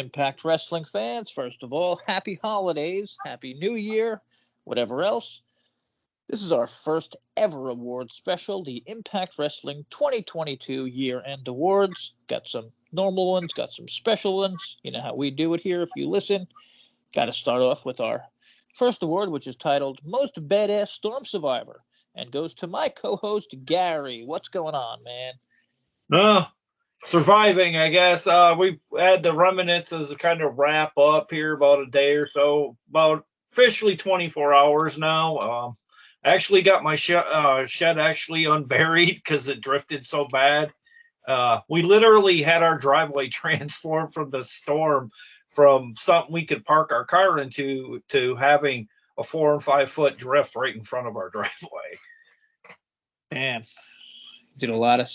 Impact Wrestling fans, first of all, happy holidays, happy new year, whatever else. This is our first ever award special, the Impact Wrestling 2022 year end awards. Got some normal ones, got some special ones. You know how we do it here if you listen. Got to start off with our first award, which is titled Most Badass Storm Survivor, and goes to my co host, Gary. What's going on, man? No, surviving, I guess. We've had the remnants as a kind of wrap up here about a day or so, about officially 24 hours now. I actually got my shed actually unburied because it drifted so bad. We literally had our driveway transformed from the storm from something we could park our car into to having a 4 and 5 foot drift right in front of our driveway. Man, did a lot of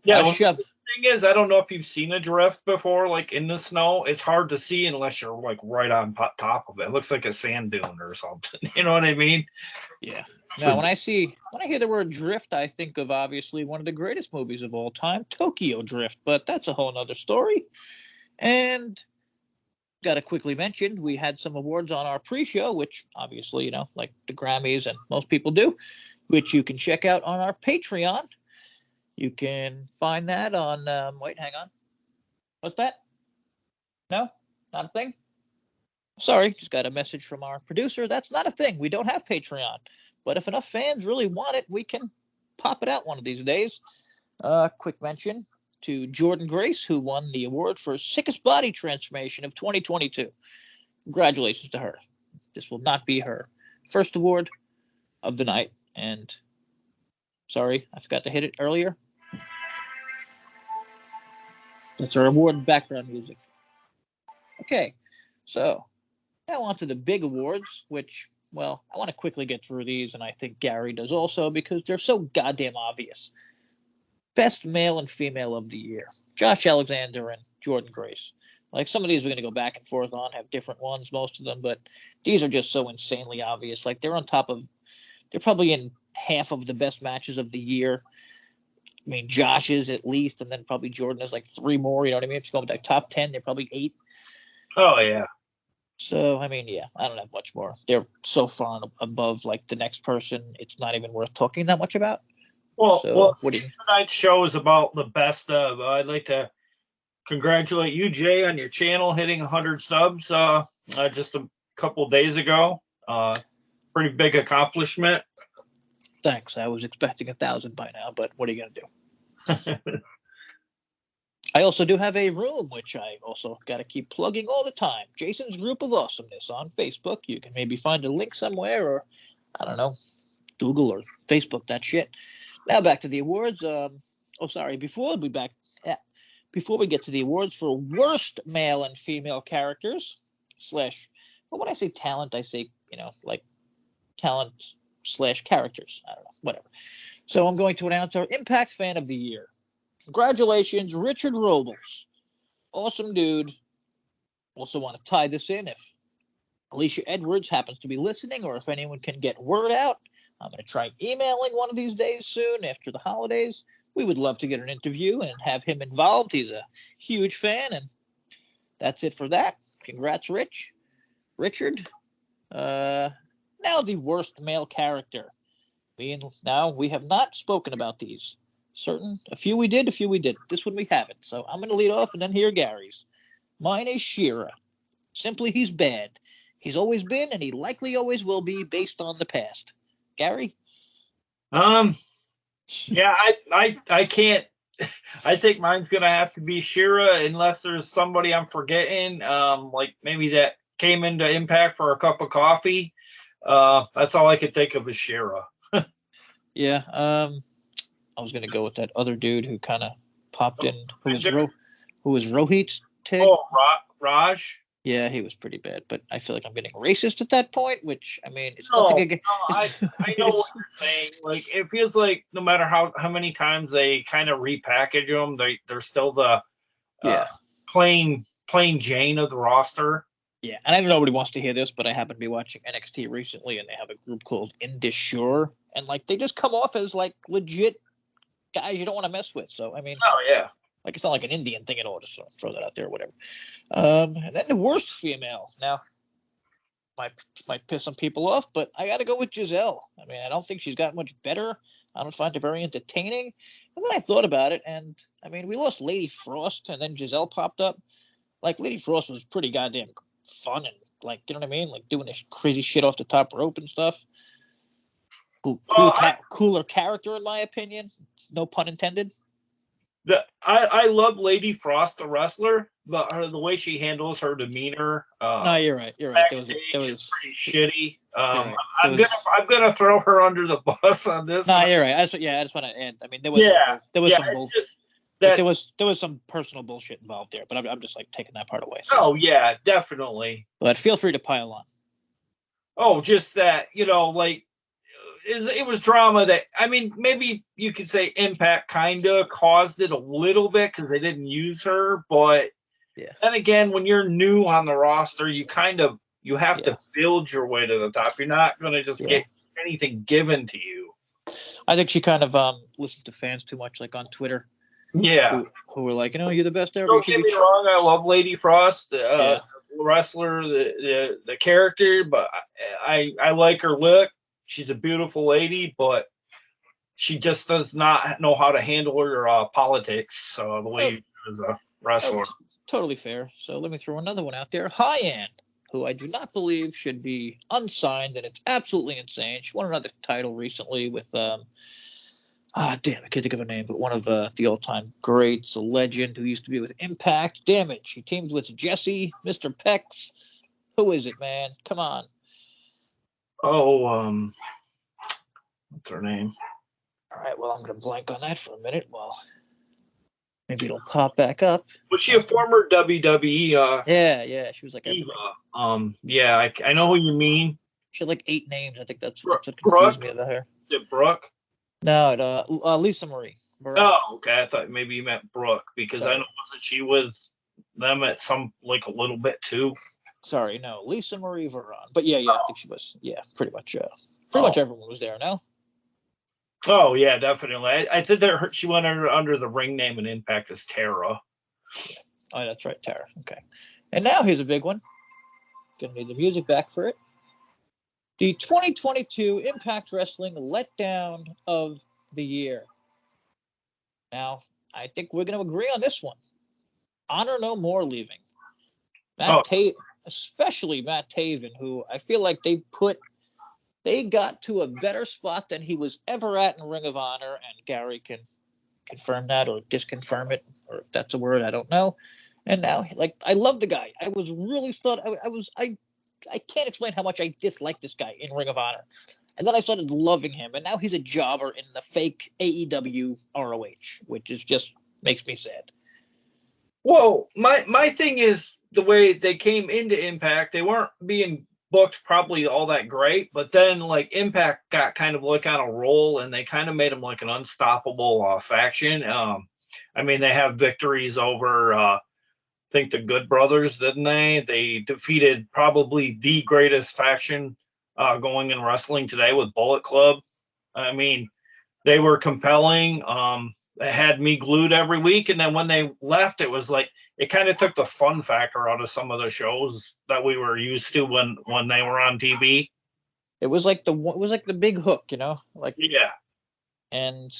Yeah, well, shove. the thing is, I don't know if you've seen a drift before, like in the snow. It's hard to see unless you're like right on top of it. It looks like a sand dune or something. You know what I mean? Yeah. Now, when I hear the word drift, I think of obviously one of the greatest movies of all time, Tokyo Drift. But that's a whole nother story. And got to quickly mention we had some awards on our pre-show, which obviously like the Grammys and most people do, which you can check out on our Patreon. You can find that on. Wait, hang on. What's that? No, not a thing. Sorry, just got a message from our producer. That's not a thing. We don't have Patreon. But if enough fans really want it, we can pop it out one of these days. Quick mention to Jordan Grace, who won the award for Sickest Body Transformation of 2022. Congratulations to her. This will not be her first award of the night. And sorry, I forgot to hit it earlier. That's our award background music. Okay, so now on to the big awards, which, well, I want to quickly get through these, and I think Gary does also, because they're so goddamn obvious. Best male and female of the year, Josh Alexander and Jordan Grace. Like, some of these we're going to go back and forth on, have different ones, most of them, but these are just so insanely obvious. Like, they're probably in half of the best matches of the year. I mean, Josh is at least, and then probably Jordan is like 3 more. You know what I mean? If you go with like top 10, they're probably 8. Oh yeah. So I mean, yeah, I don't have much more. They're so far above like the next person, it's not even worth talking that much about. Well, What do you? tonight's show is about the best of. I'd like to congratulate you, Jay, on your channel hitting 100 subs just a couple days ago. Pretty big accomplishment. Thanks. I was expecting 1,000 by now, but what are you gonna do? I also do have a room, which I also got to keep plugging all the time. JaySin's Group of Awesomeness on Facebook. You can maybe find a link somewhere, or I don't know, Google or Facebook that shit. Now back to the awards. Sorry. Before we get to the awards for worst male and female characters / well, when I say talent, I say like talent / characters. I don't know, whatever. So I'm going to announce our Impact Fan of the Year. Congratulations, Richard Robles. Awesome dude. Also want to tie this in if Alicia Edwards happens to be listening, or if anyone can get word out. I'm going to try emailing one of these days soon after the holidays. We would love to get an interview and have him involved. He's a huge fan, and that's it for that. Congrats, Richard. Now the worst male character. We have not spoken about these. A few we did, a few we didn't. This one we haven't. So I'm going to lead off and then hear Gary's. Mine is Shira. Simply, he's bad. He's always been, and he likely always will be, based on the past. Gary? Yeah, I can't. I think mine's gonna have to be Shira, unless there's somebody I'm forgetting. Like maybe that came into Impact for a cup of coffee. That's all I could think of is Shira. Yeah. I was gonna go with that other dude who kind of popped in, who was Rohit's Ted. Oh, Raj. Yeah, he was pretty bad, but I feel like I'm getting racist at that point, which, I mean, it's No, nothing again. I know what you're saying. Like, it feels like no matter how many times they kind of repackage them, they're still the yeah plain Jane of the roster. Yeah, and I know nobody wants to hear this, but I happen to be watching NXT recently, and they have a group called Indissure, and like they just come off as like legit guys you don't want to mess with. So I mean, Oh yeah. Like, it's not like an Indian thing at all. Just throw that out there, or whatever. And then the worst female. Now, might piss some people off, but I got to go with Giselle. I mean, I don't think she's got much better. I don't find her very entertaining. And then I thought about it, and I mean, we lost Lady Frost, and then Giselle popped up. Like, Lady Frost was pretty goddamn fun, and like, you know what I mean, like doing this crazy shit off the top rope and stuff. Cooler character, in my opinion. No pun intended. I love Lady Frost, the wrestler, but the way she handles her demeanor. No, you're right. You're right. Backstage is pretty shitty. Right. I'm gonna throw her under the bus on this. No, you're right. I just want to add. I mean, there was there was some personal bullshit involved there, but I'm just like taking that part away. So. Oh yeah, definitely. But feel free to pile on. Oh, just that, like. It was drama that, I mean, maybe you could say Impact kind of caused it a little bit because they didn't use her, but then again, when you're new on the roster, you have to build your way to the top. You're not going to just get anything given to you. I think she kind of listened to fans too much, like on Twitter. Yeah, who were like, you're the best ever. Don't get me wrong, I love Lady Frost, the wrestler, the character, but I like her look. She's a beautiful lady, but she just does not know how to handle her politics the way as a wrestler. Totally fair. So let me throw another one out there. Hyan, who I do not believe should be unsigned, and it's absolutely insane. She won another title recently with damn, I can't think of her name, but one of the all-time greats, a legend who used to be with Impact. Damn it, she teams with Jesse, Mr. Pex. Who is it, man? Come on. Oh, what's her name? All right, well, I'm going to blank on that for a minute. Well, maybe it'll pop back up. Was she a former WWE? Yeah, she was like diva. Yeah, I know who you mean. She had like 8 names. I think that's what confused me about her. Is it Brooke? No, Lisa Marie. Oh, okay. I thought maybe you meant Brooke because I know that she was them at some like a little bit too. Sorry, no, Lisa Marie Veron. But yeah, I think she was. Yeah, pretty much everyone was there now. Oh yeah, definitely. I think that she went under the ring name in Impact as Tara. Yeah. Oh, that's right, Tara. Okay. And now here's a big one. Gonna need the music back for it. The 2022 Impact Wrestling letdown of the year. Now, I think we're gonna agree on this one. Honor No More leaving. Especially Matt Taven, who I feel like they got to a better spot than he was ever at in Ring of Honor, and Gary can confirm that or disconfirm it, or if that's a word, I don't know. And now, like, I love the guy. I was really I can't explain how much I disliked this guy in Ring of Honor. And then I started loving him, and now he's a jobber in the fake AEW ROH, which is just makes me sad. Well, my thing is the way they came into Impact, they weren't being booked probably all that great, but then like Impact got kind of like on a roll, and they kind of made them like an unstoppable faction. I mean, they have victories over, I think the Good Brothers, didn't they? They defeated probably the greatest faction going in wrestling today with Bullet Club. I mean, they were compelling. They had me glued every week, and then when they left, it was like it kind of took the fun factor out of some of the shows that we were used to when they were on TV. It was like the big hook, like And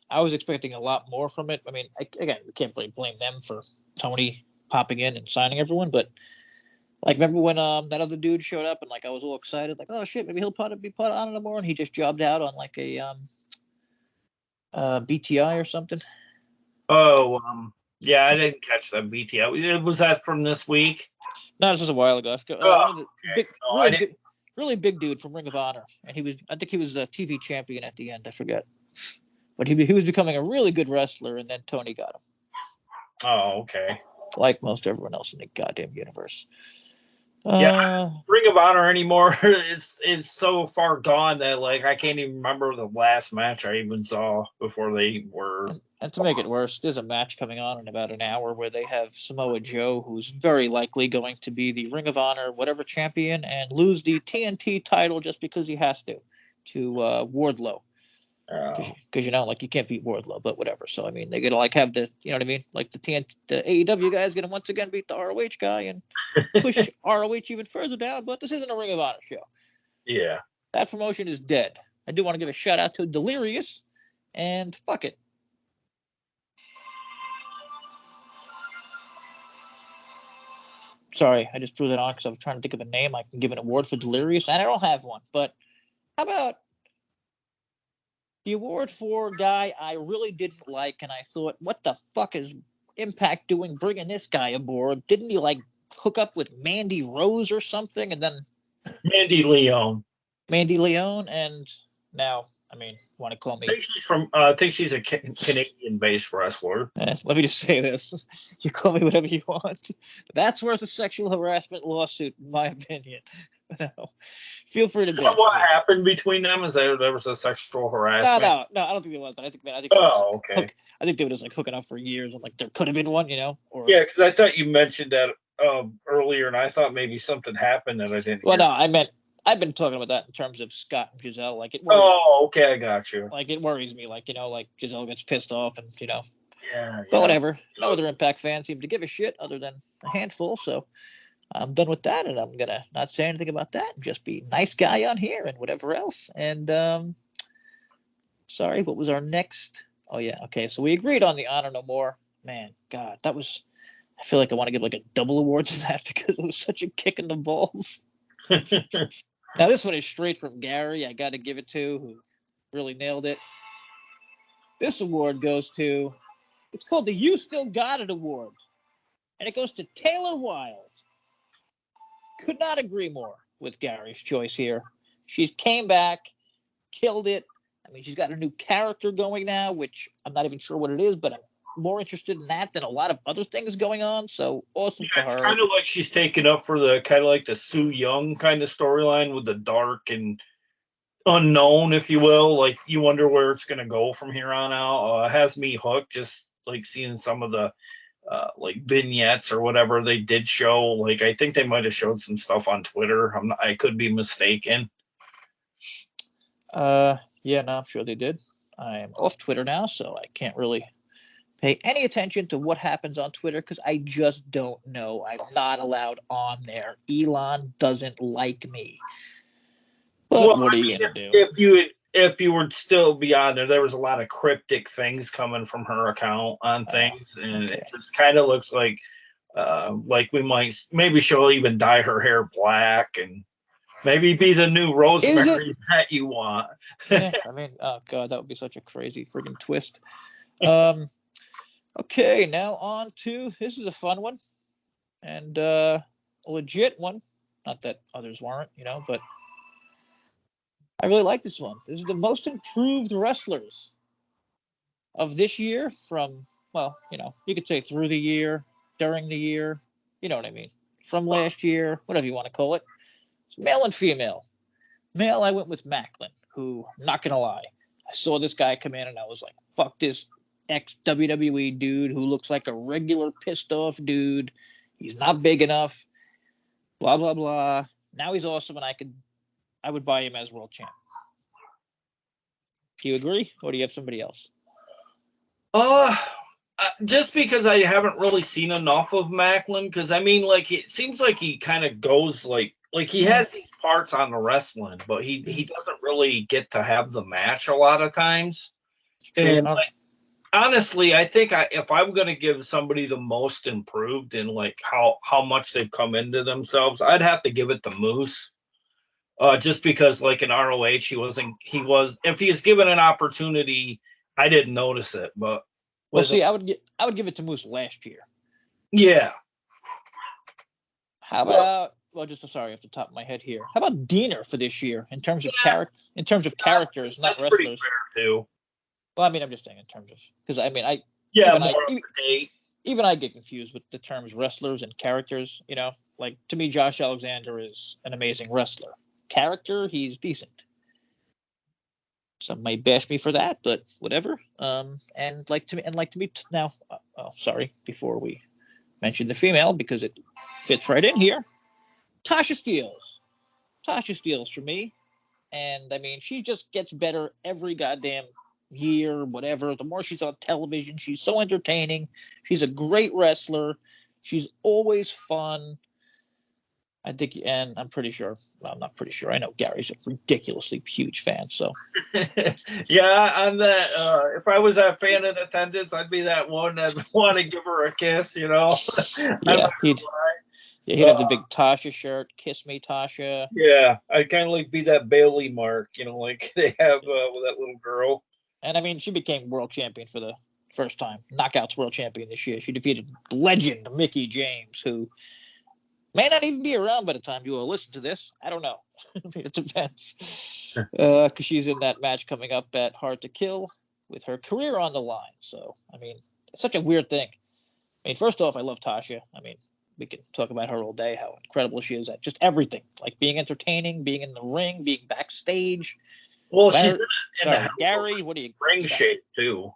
I was expecting a lot more from it. I mean, again, we can't blame them for Tony popping in and signing everyone, but like, remember when that other dude showed up and like I was all excited, like, oh shit, maybe he'll be part of Honor No More, and he just jobbed out on like a BTI or something. Oh, yeah, I didn't catch that BTI. Was that from this week? No, this was a while ago. Really big dude from Ring of Honor, and I think he was the TV champion at the end. I forget, but he was becoming a really good wrestler, and then Tony got him. Oh, okay. Like most everyone else in the goddamn universe. Ring of Honor anymore is so far gone that like I can't even remember the last match I even saw before they were. And to make it worse, there's a match coming on in about an hour where they have Samoa Joe, who's very likely going to be the Ring of Honor whatever champion and lose the TNT title just because he has to Wardlow. Because you know, like you can't beat Wardlow, but whatever. So I mean, they're gonna like have the, you know what I mean, like the AEW guy is gonna once again beat the ROH guy and push ROH even further down. But this isn't a Ring of Honor show. Yeah. That promotion is dead. I do want to give a shout out to Delirious, and fuck it. Sorry, I just threw that on because I was trying to think of a name I can give an award for Delirious, and I don't have one. But how about the award for a guy I really didn't like, and I thought, what the fuck is Impact doing bringing this guy aboard? Didn't he like hook up with Mandy Rose or something, and then Mandy Leon. Mandy Leon, and now, I mean, want to call me? I think she's a Canadian-based wrestler. Let me just say this: you call me whatever you want. That's worth a sexual harassment lawsuit, in my opinion. No, feel free to. What happened between them? Is there was a sexual harassment? No, I don't think there was. But I think. Oh, okay. I think they were just like hooking up for years, and like there could have been one, you know. Or yeah, because I thought you mentioned that earlier, and I thought maybe something happened that I didn't. Well, no, I meant I've been talking about that in terms of Scott and Giselle. Like it. Okay, I got you. Like it worries me. Like, you know, like Giselle gets pissed off, and you know. Yeah. But whatever. No other Impact fans seem to give a shit other than a handful. So I'm done with that, and I'm gonna not say anything about that and just be nice guy on here and whatever else. And sorry, what was our next? Oh yeah, okay. So we agreed on the Honor No More. Man, God, that was. I feel like I want to give like a double award to that because it was such a kick in the balls. Now this one is straight from Gary. I got to give it to who really nailed it. This award goes to. It's called the You Still Got It Award, and it goes to Taylor Wilde. Could not agree more with Gary's choice here. She's came back, killed it. I mean, she's got a new character going now, which I'm not even sure what it is, but I'm more interested in that than a lot of other things going on. So awesome for her. It's kind of like she's taken up for the kind of like the Sue Young kind of storyline with the dark and unknown, if you will. Like you wonder where it's going to go from here on out. It has me hooked just like seeing some of the like vignettes or whatever they did show. Like I think they might have showed some stuff on Twitter. I could be mistaken. Yeah, no, I'm sure they did. I am off Twitter now, so I can't really pay any attention to what happens on Twitter because I just don't know. I'm not allowed on there. Elon doesn't like me. But what are you gonna do? If you would still be on there was a lot of cryptic things coming from her account on things, and it just kind of looks like maybe she'll even dye her hair black and maybe be the new Rosemary that you want. Yeah, I mean, oh god, that would be such a crazy freaking twist. Okay, now on to this is a fun one and a legit one. Not that others weren't, you know, but I really like this one. This is the most improved wrestlers of this year from, well, you know, you could say through the year, during the year, you know what I mean, from last year, whatever you want to call it. It's male and female. Male, I went with Macklin, who, not going to lie, I saw this guy come in and I was like, fuck this ex-WWE dude who looks like a regular pissed off dude. He's not big enough, blah, blah, blah. Now he's awesome and I would buy him as world champ. Do you agree, or do you have somebody else? Just because I haven't really seen enough of Macklin, because I mean, like it seems like he kind of goes like he has these parts on the wrestling, but he doesn't really get to have the match a lot of times. And like, honestly, I think if I'm going to give somebody the most improved in like how much they've come into themselves, I'd have to give it to Moose. Just because like in ROH, if he was given an opportunity, I didn't notice it, but well, see, I would give it to Moose last year. Yeah. How about just sorry off the top of my head here. How about Diener for this year in terms of characters, not wrestlers? Pretty fair too. Well, I mean, I'm just saying in terms of because I mean even I get confused with the terms wrestlers and characters. You know, like to me, Josh Alexander is an amazing wrestler. Character, he's decent. Some might bash me for that, but whatever. And like to me now. Sorry, before we mention the female because it fits right in here. Tasha Steelz for me, and I mean, she just gets better every goddamn year, whatever. The more she's on television, she's so entertaining. She's a great wrestler. She's always fun. I think, and I'm pretty sure. Well, I'm not pretty sure. I know Gary's a ridiculously huge fan. So Yeah, I'm that. If I was that fan in attendance, I'd be that one that want to give her a kiss. I'm yeah, not he'd gonna lie. he'd have the big Tasha shirt. Kiss me, Tasha. Yeah, I'd kind of like be that Bailey mark, like they have with that little girl. And I mean, she became world champion for the first time. Knockouts world champion this year. She defeated legend Mickey James, who may not even be around by the time you will listen to this. I don't know. It depends. Because she's in that match coming up at Hard to Kill with her career on the line. So, I mean, it's such a weird thing. I mean, first off, I love Tasha. I mean, we can talk about her all day, how incredible she is at just everything. Like being entertaining, being in the ring, being backstage. Well, Matter, she's in sorry, a Gary, what do you ring shape too.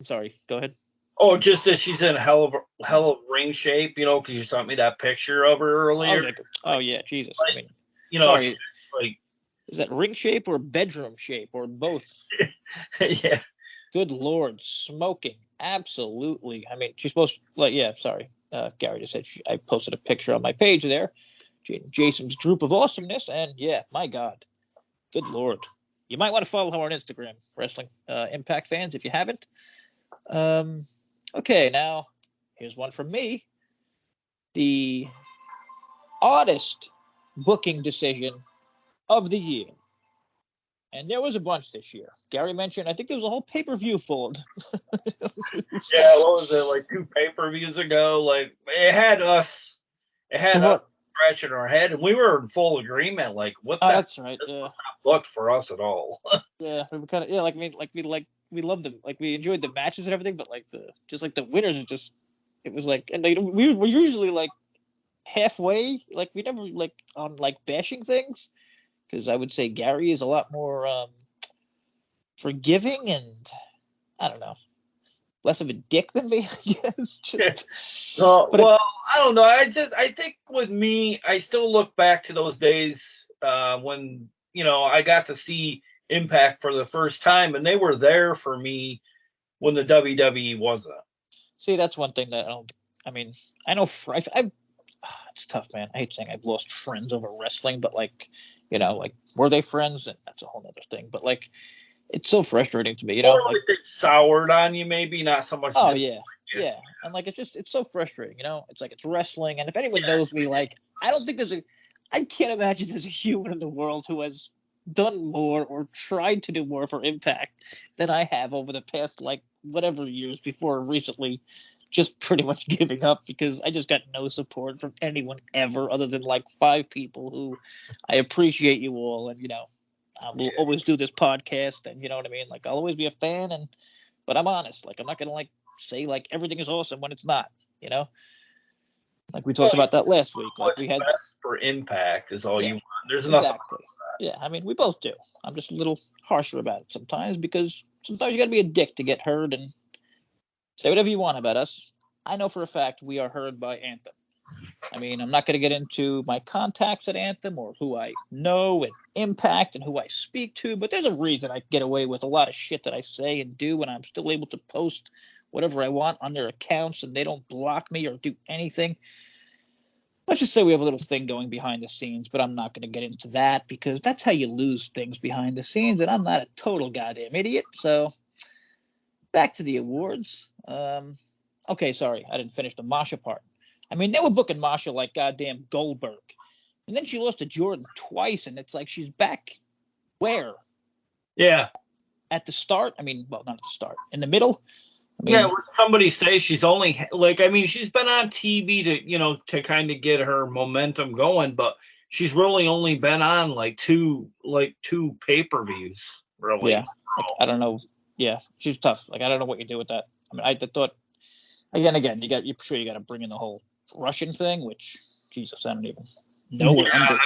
Sorry, go ahead. Oh, just that she's in hell of ring shape, because you sent me that picture of her earlier. Oh yeah, Jesus. Like, I mean, sorry, like, is that ring shape or bedroom shape or both? Yeah. Good Lord, smoking. Absolutely. I mean, she's supposed to, yeah, sorry. Gary just said I posted a picture on my page there. JaySin's Group of Awesomeness. And yeah, my God. Good Lord. You might want to follow her on Instagram, Wrestling Impact fans, if you haven't. Okay, now here's one from me. The oddest booking decision of the year. And there was a bunch this year. Gary mentioned, I think there was a whole pay-per-view full. Yeah, what was it, like 2 pay-per-views ago? Like, it had us scratching our head, and we were in full agreement. Like, what the? That's right. This was not booked for us at all. Yeah, we kind of we loved them. Like we enjoyed the matches and everything, but like the winners are just. It was like, and we were usually like halfway. Like we never like on like bashing things, because I would say Gary is a lot more forgiving and I don't know, less of a dick than me. I guess. Well, I don't know. I think with me, I still look back to those days when I got to see Impact for the first time, and they were there for me when the WWE wasn't. See, that's one thing that I don't. I mean, I know it's tough, man. I hate saying I've lost friends over wrestling, but like, like were they friends? And that's a whole other thing. But like, it's so frustrating to me, Or like they soured on you, maybe not so much. Oh yeah, yeah, and like it's so frustrating, It's like it's wrestling, and if anyone knows me, like I don't think I can't imagine there's a human in the world who has done more or tried to do more for Impact than I have over the past like whatever years before recently. Just pretty much giving up because I just got no support from anyone ever other than like 5 people who I appreciate you all, and I will always do this podcast, and you know what I mean. Like I'll always be a fan, but I'm honest. Like I'm not gonna like say like everything is awesome when it's not. Like we talked about that last week. Like we had best for Impact is all you want. There's exactly. nothing. Yeah, I mean we both do. I'm just a little harsher about it sometimes because sometimes you got to be a dick to get heard and say whatever you want about us. I know for a fact we are heard by Anthem. I mean, I'm not going to get into my contacts at Anthem or who I know and Impact and who I speak to, but there's a reason I get away with a lot of shit that I say and do, and I'm still able to post whatever I want on their accounts, and they don't block me or do anything. Let's just say we have a little thing going behind the scenes, but I'm not going to get into that because that's how you lose things behind the scenes, and I'm not a total goddamn idiot. So back to the awards. Okay, sorry, I didn't finish the Masha part. I mean, they were booking Masha like goddamn Goldberg. And then she lost to Jordan twice, and it's like she's back where? Yeah. At the start? I mean, well, not at the start. In the middle? I mean, yeah, somebody say she's only like, I mean, she's been on TV to kind of get her momentum going, but she's really only been on like two pay-per-views, really. Yeah. Like, I don't know. Yeah, she's tough. Like I don't know what you do with that. I mean, I thought again, you're sure you got to bring in the whole Russian thing, which Jesus, I don't even know or understand.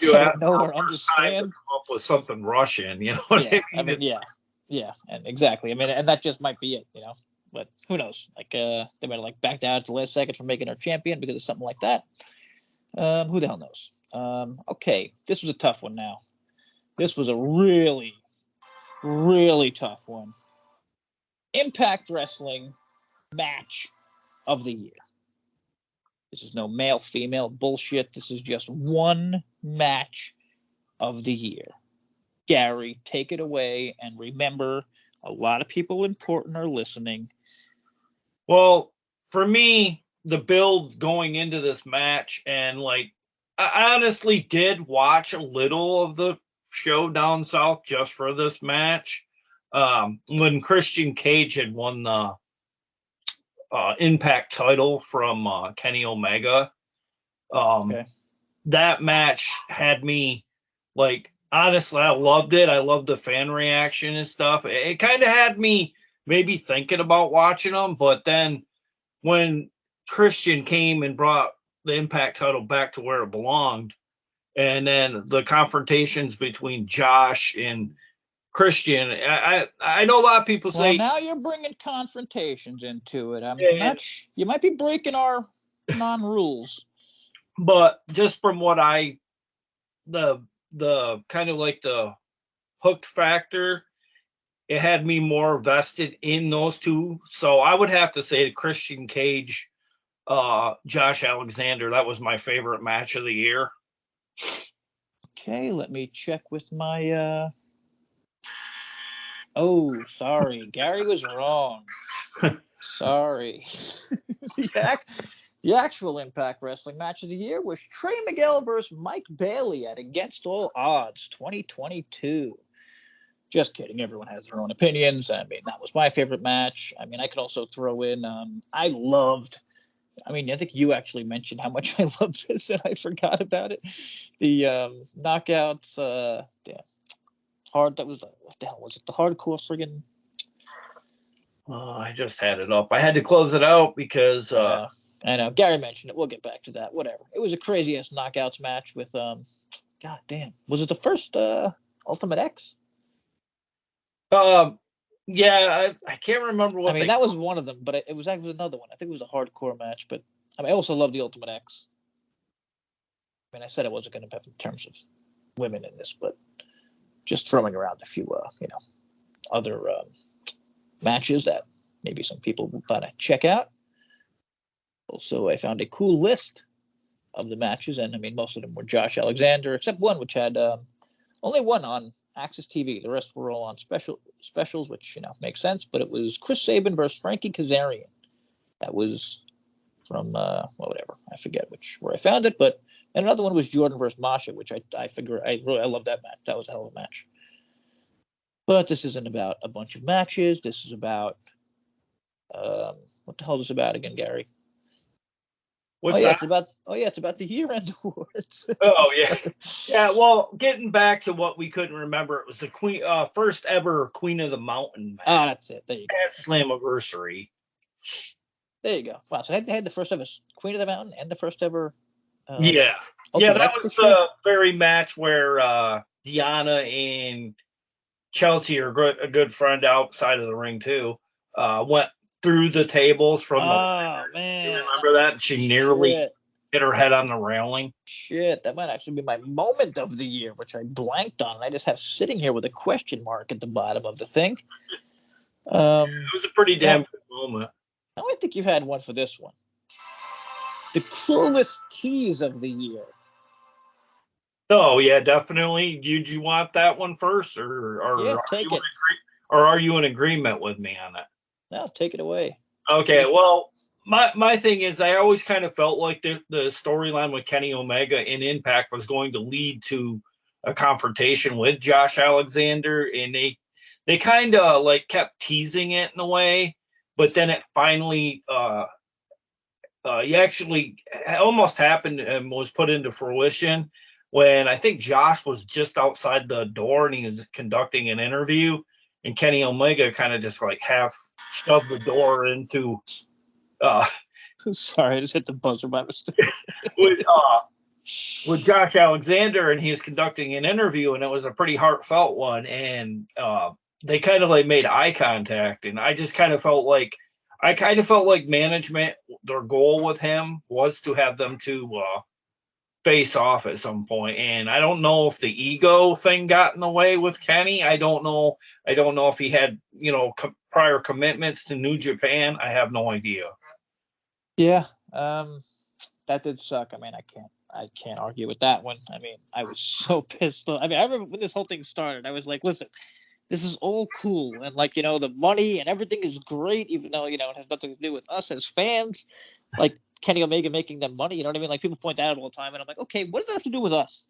You have to understand. Come up with something Russian, what I mean? Yeah, and exactly. I mean, and that just might be it, But who knows? Like, they might have like backed out at the last second from making her champion because of something like that. Who the hell knows? Okay, this was a tough one now. This was a really, really tough one. Impact Wrestling match of the year. This is no male-female bullshit. This is just one match of the year. Gary, take it away, and remember, a lot of people important are listening. Well, for me, the build going into this match, and like, I honestly did watch a little of the show down south just for this match. When Christian Cage had won the Impact title from Kenny Omega, Okay. that match had me like, honestly, I loved it. I loved the fan reaction and stuff. It kind of had me maybe thinking about watching them, but then when Christian came and brought the Impact title back to where it belonged, and then the confrontations between Josh and Christian, I know a lot of people Well, say, now you're bringing confrontations into it. I'm Yeah. not. You might be breaking our non-rules. but just from what the kind of like the hooked factor, it had me more vested in those two. So I would have to say Christian Cage, Josh Alexander, that was my favorite match of the year. Okay, let me check with my. Oh, sorry, Gary was wrong. Sorry. The actual Impact Wrestling match of the year was Trey Miguel versus Mike Bailey at Against All Odds 2022. Just kidding. Everyone has their own opinions. I mean, that was my favorite match. I mean, I could also throw in. I think you actually mentioned how much I loved this, and I forgot about it. The knockouts. Hard. That was what the hell was it? The hardcore friggin'. Oh, I just had it up. I had to close it out because I know. Gary mentioned it. We'll get back to that. Whatever. It was a crazy ass knockouts match with God damn. Was it the first Ultimate X? yeah, I can't remember what that was one of them, but it was actually another one. I think it was a hardcore match, but I also love the Ultimate X. I mean, I said I wasn't going to have in terms of women in this, but just throwing around a few, other matches that maybe some people want to check out. Also, I found a cool list of the matches, and I mean, most of them were Josh Alexander, except one which had only one on Access TV. The rest were all on specials, which makes sense. But it was Chris Sabin versus Frankie Kazarian. That was from whatever, I forget where I found it. But and another one was Jordan versus Masha, which I figure I love that match. That was a hell of a match. But this isn't about a bunch of matches. This is about what the hell is this about again, Gary? It's about the year-end awards. Oh yeah, yeah. Well, getting back to what we couldn't remember, it was the first ever Queen of the Mountain. Ah, that's it. There you go. Slammiversary. There you go. Wow. So they had the first ever Queen of the Mountain and the first ever. Yeah, that was the very match where Diana and Chelsea, a good friend outside of the ring too, went through the tables from the. Man, you remember that? She nearly hit her head on the railing. Shit, that might actually be my moment of the year, which I blanked on. I just have sitting here with a question mark at the bottom of the thing. It was a pretty damn good moment. I think you had one for this one. The cruelest tease of the year. Oh yeah, definitely. Did you want that one first, or take it? Or are you in agreement with me on that? No, take it away. Okay, well, my thing is, I always kind of felt like the storyline with Kenny Omega in Impact was going to lead to a confrontation with Josh Alexander, and they kind of like kept teasing it in a way, but then it finally actually almost happened and was put into fruition when I think Josh was just outside the door and he was conducting an interview, and Kenny Omega kind of just like half shoved the door into. Sorry, I just hit the buzzer by mistake. with Josh Alexander, and he was conducting an interview, and it was a pretty heartfelt one, and they kind of like made eye contact, and I kind of felt like management, their goal with him was to have them to face off at some point. And I don't know if the ego thing got in the way with Kenny. I don't know. I don't know if he had, prior commitments to New Japan. I have no idea. Yeah, that did suck. I mean, I can't argue with that one. I mean, I was so pissed off. I mean, I remember when this whole thing started, I was like, listen, this is all cool. And like, the money and everything is great, even though, it has nothing to do with us as fans. Like Kenny Omega making them money, you know what I mean? Like people point that out all the time. And I'm like, okay, what does that have to do with us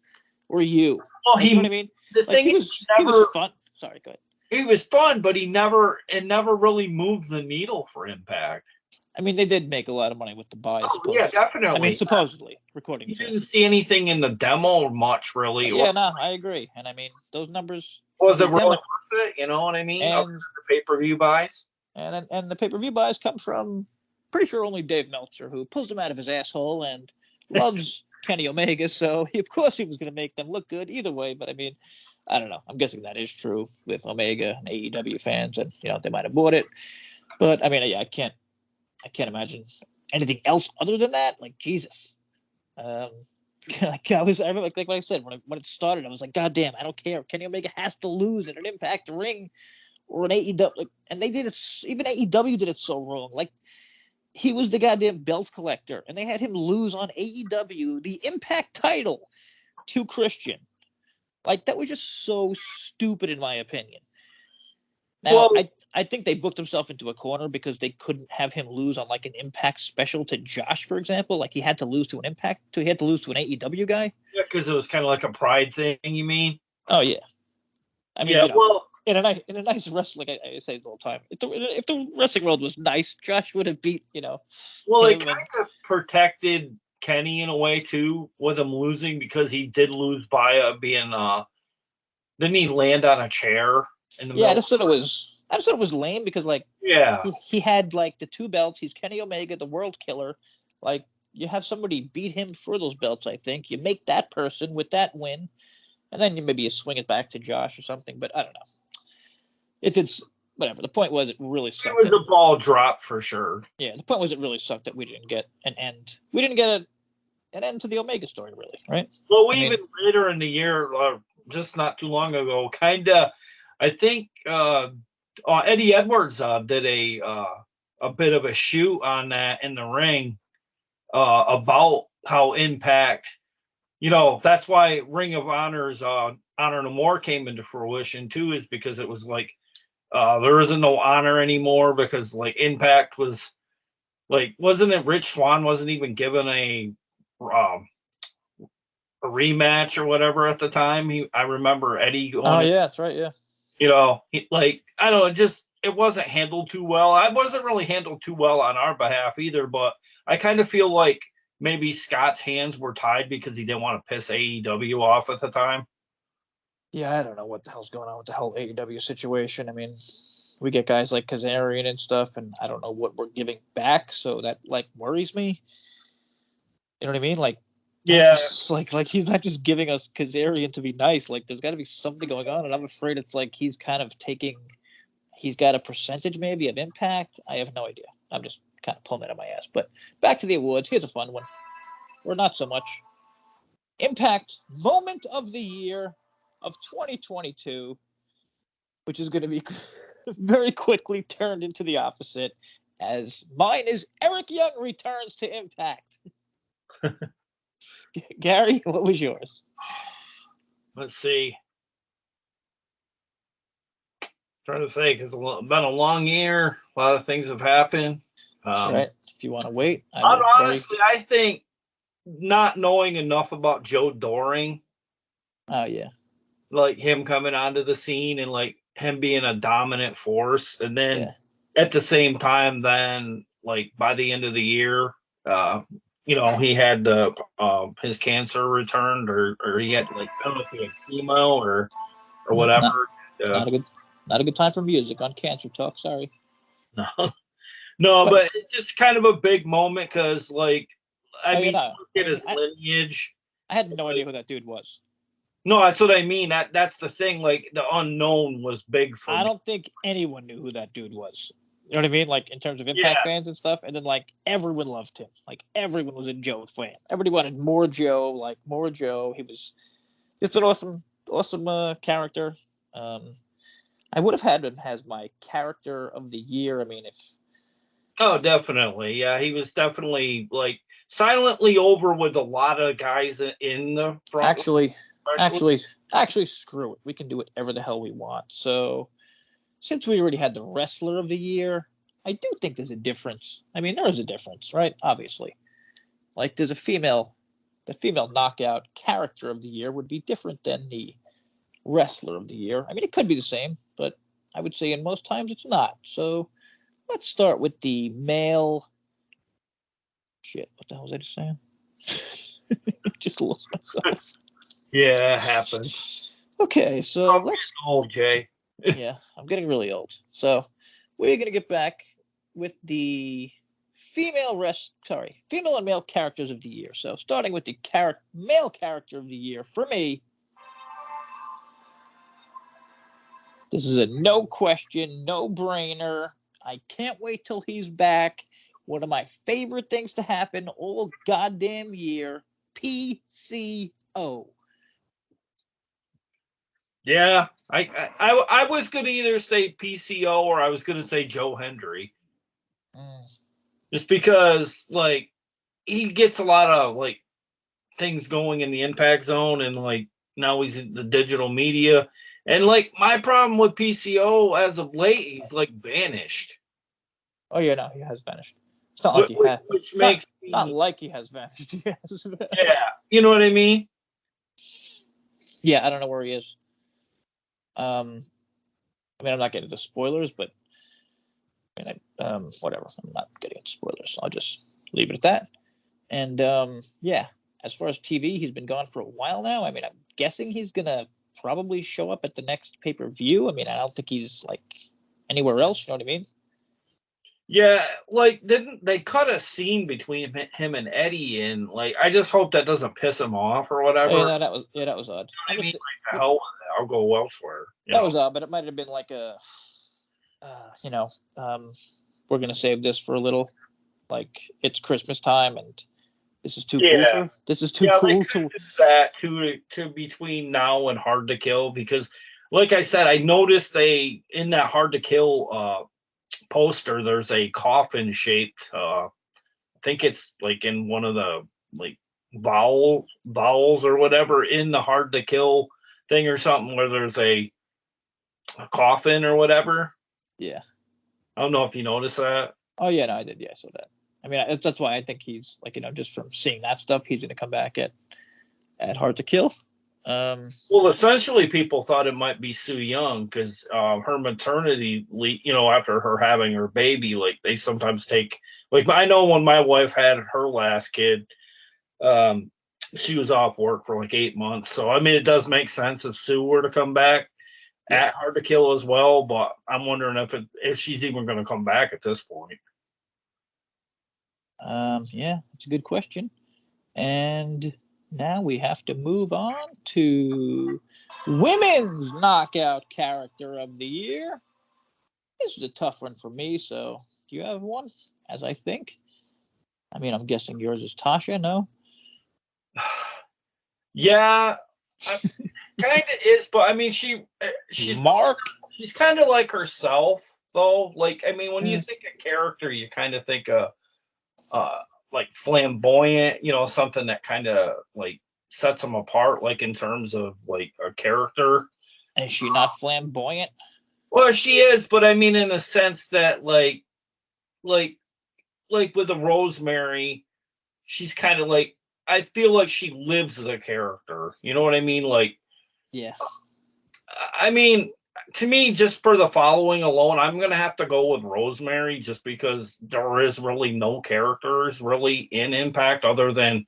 or you? Well, Like, you know what I mean? the Like thing he is, was fun. Sorry, go ahead. he was fun, but it never really moved the needle for Impact. I mean, they did make a lot of money with the buy, Yeah, definitely. I mean, supposedly, recording. You didn't see anything in the demo much, really. Yeah, no, I agree. And I mean, those numbers. Was it the really demo, worth it? You know what I mean? and the pay-per-view buys. and the pay-per-view buys come from pretty sure only Dave Meltzer, who pulls them out of his asshole and loves Kenny Omega. So of course he was going to make them look good either way. But I mean, I don't know. I'm guessing that is true with Omega and AEW fans, and they might have bought it. But I mean, yeah, I can't imagine anything else other than that. Like Jesus. I remember, like I said, when it started, I was like, God damn, I don't care. Kenny Omega has to lose in an Impact ring or an AEW. Like, and they did it. Even AEW did it so wrong. Like he was the goddamn belt collector, and they had him lose on AEW the Impact title to Christian. Like that was just so stupid, in my opinion. Now, I think they booked himself into a corner because they couldn't have him lose on like an Impact special to Josh, for example. Like he had to lose to an Impact, he had to lose to an AEW guy. Yeah, because it was kind of like a pride thing. You mean? Oh yeah. I mean, in a nice wrestling, I say it all the time. If the wrestling world was nice, Josh would have beat Well, it kind of protected Kenny in a way too, with him losing because he did lose by being didn't he land on a chair? I just thought it was lame because yeah, he had like the two belts. He's Kenny Omega, the World Killer. Like you have somebody beat him for those belts. I think you make that person with that win, and then you swing it back to Josh or something. But I don't know. It's whatever. The point was it really sucked. It was a ball drop for sure. Yeah, the point was it really sucked that we didn't get an end. We didn't get an end to the Omega story, really, right? Well, even later in the year, just not too long ago, I think Eddie Edwards did a bit of a shoot on that in the ring about how Impact, that's why Ring of Honor's Honor No More came into fruition too, is because it was like there isn't no honor anymore because like Impact was like, wasn't it Rich Swann wasn't even given a rematch or whatever at the time. I remember Eddie going. Oh yeah, that's right. Yeah. I don't know, it wasn't handled too well. I wasn't really handled too well on our behalf either, but I kind of feel like maybe Scott's hands were tied because he didn't want to piss AEW off at the time. Yeah, I don't know what the hell's going on with the whole AEW situation. I mean, we get guys like Kazarian and stuff, and I don't know what we're giving back, so that like worries me. You know what I mean? Like, yeah, like he's not just giving us Kazarian to be nice. Like, there's got to be something going on, and I'm afraid it's like he's kind of he's got a percentage maybe of Impact. I have no idea. I'm just kind of pulling it out of my ass. But back to the awards. Here's a fun one, or not so much. Impact Moment of the Year of 2022, which is going to be very quickly turned into the opposite, as mine is Eric Young returns to Impact. Gary, what was yours? Let's see. Trying to think. It's been a long year. A lot of things have happened. That's right. If you want to wait, honestly, I think not knowing enough about Joe Doring. Oh yeah. Like him coming onto the scene and like him being a dominant force, and then at the same time, then like by the end of the year, he had his cancer returned, or he had like, I don't know if he had chemo or whatever. Not a good time for music on Cancer Talk. Sorry. No, but it's just kind of a big moment because, like, look at his lineage. I had no idea who that dude was. No, that's what I mean. That's the thing. Like, the unknown was big for me. I don't think anyone knew who that dude was. You know what I mean? Like in terms of Impact Yeah. fans and stuff. And then like everyone loved him. Like everyone was a Joe fan. Everybody wanted more Joe. Like more Joe. He was just an awesome character. I would have had him as my character of the year. I mean, if Oh, definitely. Yeah, he was definitely like silently over with a lot of guys in the front. actually, Especially. actually, screw it. We can do whatever the hell we want. So since we already had the wrestler of the year, I do think there's a difference. I mean, there is a difference, right? Obviously, like there's the female knockout character of the year would be different than the wrestler of the year. I mean, it could be the same, but I would say in most times it's not. So let's start with the male. Shit, what the hell was I just saying? Just lost myself. Yeah, it happens. Okay, so Oh, let's. old Jay. Yeah, I'm getting really old. So we're gonna get back with the female and male characters of the year. So starting with the male character of the year for me, this is a no question, no brainer. I can't wait till he's back. One of my favorite things to happen all goddamn year. PCO. Yeah, I was gonna either say PCO or I was gonna say Joe Hendry, just because like he gets a lot of like things going in the impact zone, and like now he's in the digital media, and like my problem with PCO as of late, he's like vanished. Oh yeah, no, he has vanished. It's not like he has. Which makes Not me, like he has vanished. He has vanished. yeah, you know what I mean. Yeah, I don't know where he is. I mean, I'm not getting into spoilers, but I mean, whatever. I'm not getting into spoilers. I'll just leave it at that. And yeah, as far as TV, he's been gone for a while now. I mean, I'm guessing he's gonna probably show up at the next pay-per-view. I mean, I don't think he's like anywhere else. You know what I mean? Yeah, like didn't they cut a scene between him and Eddie, and like I just hope that doesn't piss him off or Oh, whatever. yeah, no, that was odd. I mean, like the hell with it, I'll go elsewhere. You That know. was odd, but it might have been like you know, we're gonna save this for a little. Like it's Christmas time, and this is too cool for. This is too cool to. That to between now and Hard to Kill, because, like I said, I noticed they in that Hard to Kill poster. There's a coffin shaped. I think it's like in one of the like vowels or whatever in the Hard to Kill thing or something, where there's a coffin or whatever. Yeah. I don't know if you noticed that. Oh yeah, no, I did. Yeah, I saw that. I mean, that's why I think he's like, just from seeing that stuff, he's gonna come back at Hard to Kill. Well, essentially, people thought it might be Sue Young because her maternity leave, after her having her baby, like they sometimes take, like I know when my wife had her last kid, um, she was off work for like 8 months. So I mean, it does make sense if Sue were to come back at Hard to Kill as well. But I'm wondering if she's even going to come back at this point. Yeah, that's a good question. And now we have to move on to women's knockout character of the year. This is a tough one for me. So, do you have one? As I think. I mean, I'm guessing yours is Tasha. No. Yeah, kind of is, but I mean, she's Mark. She's kind of like herself, though. Like, I mean, when you think of character, you kind of think of like flamboyant, something that kind of like sets them apart, like in terms of like a character. Is she not flamboyant? Well, she is, but I mean, in a sense that like with the Rosemary, she's kind of like, I feel like she lives the character. You know what I mean? Like, yeah. I mean, to me, just for the following alone, I'm gonna have to go with Rosemary, just because there is really no characters really in Impact other than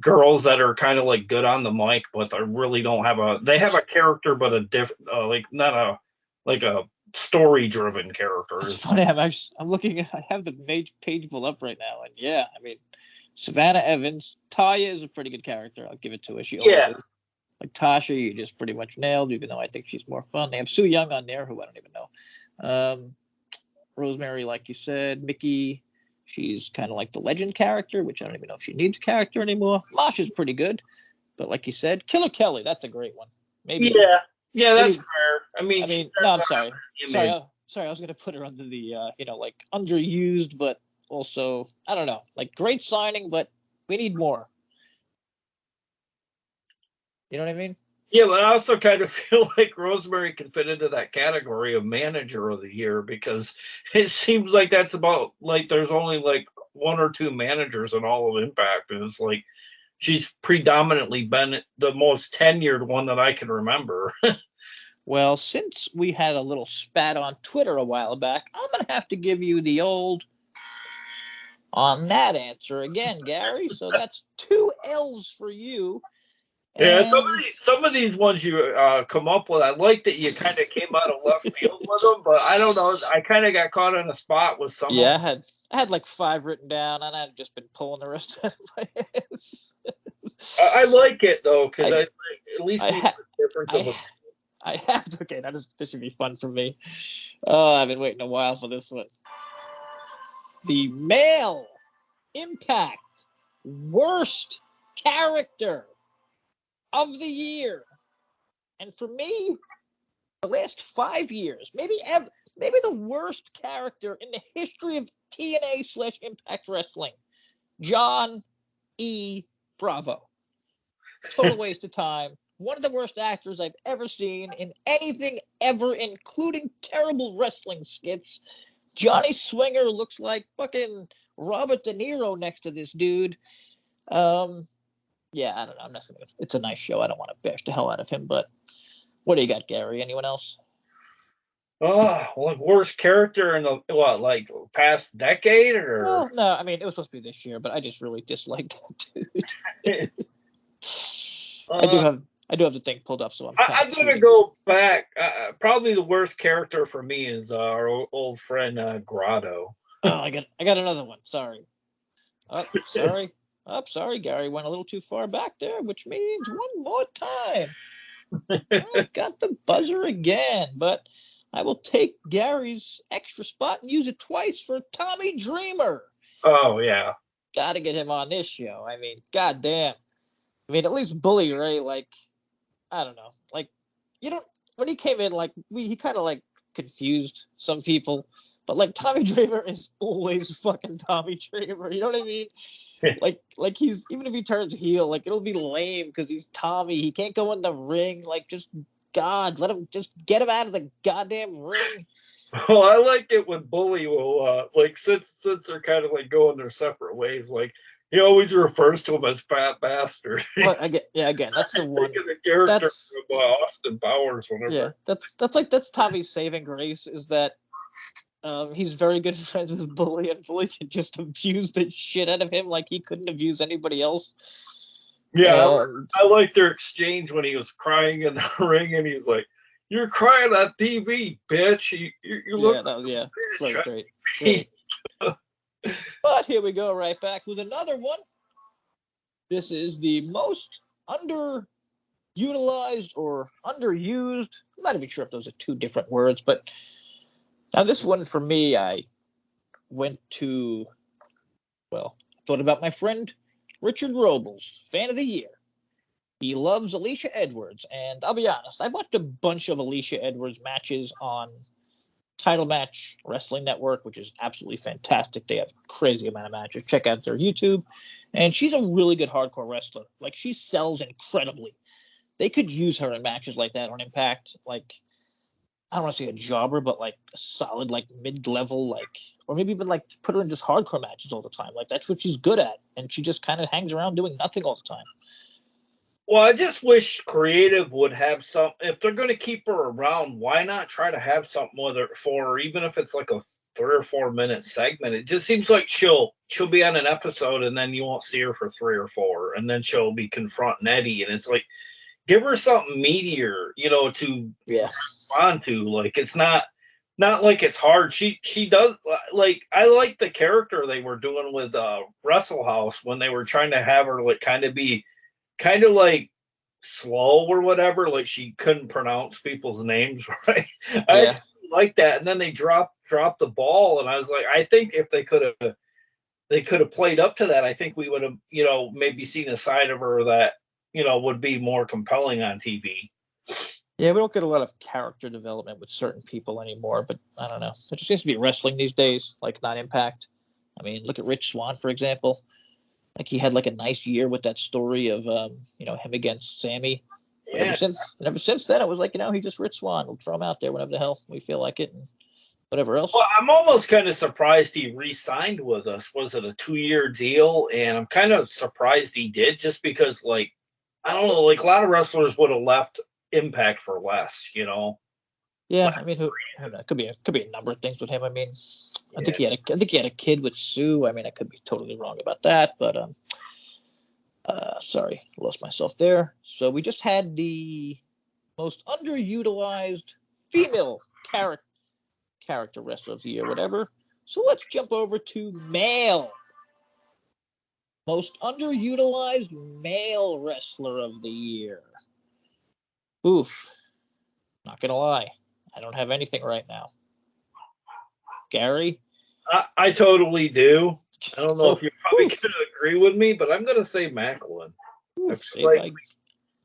girls that are kind of like good on the mic, but they really don't have they have a character, but a different, like not a story driven character. It's funny. I'm looking at. I have the page pulled up right now, and yeah, I mean, Savannah Evans, Taya is a pretty good character. I'll give it to her. She always is. Like Tasha, you just pretty much nailed, even though I think she's more fun. They have Sue Young on there, who I don't even know. Rosemary, like you said, Mickey, she's kind of like the legend character, which I don't even know if she needs a character anymore. Masha's pretty good, but like you said, Killer Kelly, that's a great one. Maybe, yeah, that's maybe. fair. I mean, No, I'm sorry, sorry. I was gonna put her under the, like underused, but also I don't know, like great signing, but we need more. You know what I mean? Yeah, but I also kind of feel like Rosemary can fit into that category of manager of the year because it seems like that's about like there's only like one or two managers in all of Impact, and it's like she's predominantly been the most tenured one that I can remember. Well, since we had a little spat on Twitter a while back, I'm gonna have to give you the old on that answer again, Gary. So that's 2 L's for you. Yeah, And some of these ones you come up with, I like that you kind of came out of left field with them, but I don't know. I kind of got caught on a spot with some. yeah, I had like 5 written down, and I've just been pulling the rest out of my head. I like it though because at least we have a difference of. I have to. Okay, this should be fun for me. Oh, I've been waiting a while for this one. The male Impact worst character of the year, and for me, the last 5 years, maybe the worst character in the history of TNA/Impact Wrestling, John E. Bravo. Total waste of time. One of the worst actors I've ever seen in anything ever, including terrible wrestling skits. Johnny Swinger looks like fucking Robert De Niro next to this dude. Yeah, I don't know. I'm not gonna. It's a nice show. I don't want to bash the hell out of him, but what do you got, Gary? Anyone else? Oh, like worst character in the like past decade or? Well, no. I mean, it was supposed to be this year, but I just really disliked that dude. I do have the thing pulled up, so I'm gonna go back. Probably the worst character for me is our old friend Grotto. Oh, I got another one. Sorry. Oh, sorry. Oh, sorry, Gary went a little too far back there, which means one more time. I got the buzzer again, but I will take Gary's extra spot and use it twice for Tommy Dreamer. Oh yeah. Got to get him on this show. I mean, goddamn. I mean, at least Bully Ray, like, I don't know, like, you don't. When he came in, like, he kind of like confused some people, but like Tommy Dreamer is always fucking Tommy Dreamer. You know what I mean? like he's, even if he turns heel, like it'll be lame because he's Tommy. He can't go in the ring. Like, just God, let him, just get him out of the goddamn ring. Well, I like it when Bully will like since they're kind of like going their separate ways. Like he always refers to him as fat bastard. Well, again, that's the one. The character of Austin Powers, whenever. Yeah, that's Tommy's saving grace is that he's very good friends with Bully, and Bully can just abuse the shit out of him like he couldn't abuse anybody else. Yeah, I like their exchange when he was crying in the ring, and he's like, "You're crying on TV, bitch. You look." Yeah, that was great. But here we go, right back with another one. This is the most underutilized or underused. I'm not even sure if those are 2 different words, but now this one for me, I went to, well, I thought about my friend Richard Robles, fan of the year. He loves Alicia Edwards, and I'll be honest, I watched a bunch of Alicia Edwards matches on Title Match Wrestling Network, which is absolutely fantastic. They have a crazy amount of matches. Check out their YouTube. And she's a really good hardcore wrestler. Like, she sells incredibly. They could use her in matches like that on Impact. Like, I don't want to say a jobber, but like a solid, like mid-level, like, or maybe even like put her in just hardcore matches all the time. Like, that's what she's good at. And she just kind of hangs around doing nothing all the time. Well, I just wish creative would have some. If they're going to keep her around, why not try to have something with her for her, even if it's like a 3 or 4 minute segment? It just seems like she'll be on an episode and then you won't see her for 3 or 4, and then she'll be confronting Eddie, and it's like, give her something meatier, to respond to. Like, it's not like it's hard. She does, like, I like the character they were doing with Wrestle House when they were trying to have her like kind of like slow or whatever, like she couldn't pronounce people's names right. Yeah. like that, and then they dropped the ball, and I was like, I think if they could have played up to that, I think we would have, maybe seen a side of her that, would be more compelling on TV. Yeah, we don't get a lot of character development with certain people anymore, but I don't know. It just seems to be wrestling these days, like not Impact. I mean, look at Rich Swann, for example. Like he had like a nice year with that story of him against Sammy. But Yeah. ever since then, it was like, he just Rich Swann. We'll throw him out there whenever the hell we feel like it, and whatever else. Well, I'm almost kind of surprised he re-signed with us. Was it a 2-year deal? And I'm kind of surprised he did, just because, like, I don't know, like a lot of wrestlers would have left Impact for less, Yeah, I mean, who knows? Could be a number of things with him. I mean, I think Yeah. he had a kid with Sue. I mean, I could be totally wrong about that, but sorry, lost myself there. So we just had the most underutilized female character wrestler of the year, whatever. So let's jump over to male. Most underutilized male wrestler of the year. Oof. Not gonna lie, I don't have anything right now. Gary? I totally do. I don't know if you're probably Oof. going to agree with me, but I'm going to say Macklin. I Oof. feel like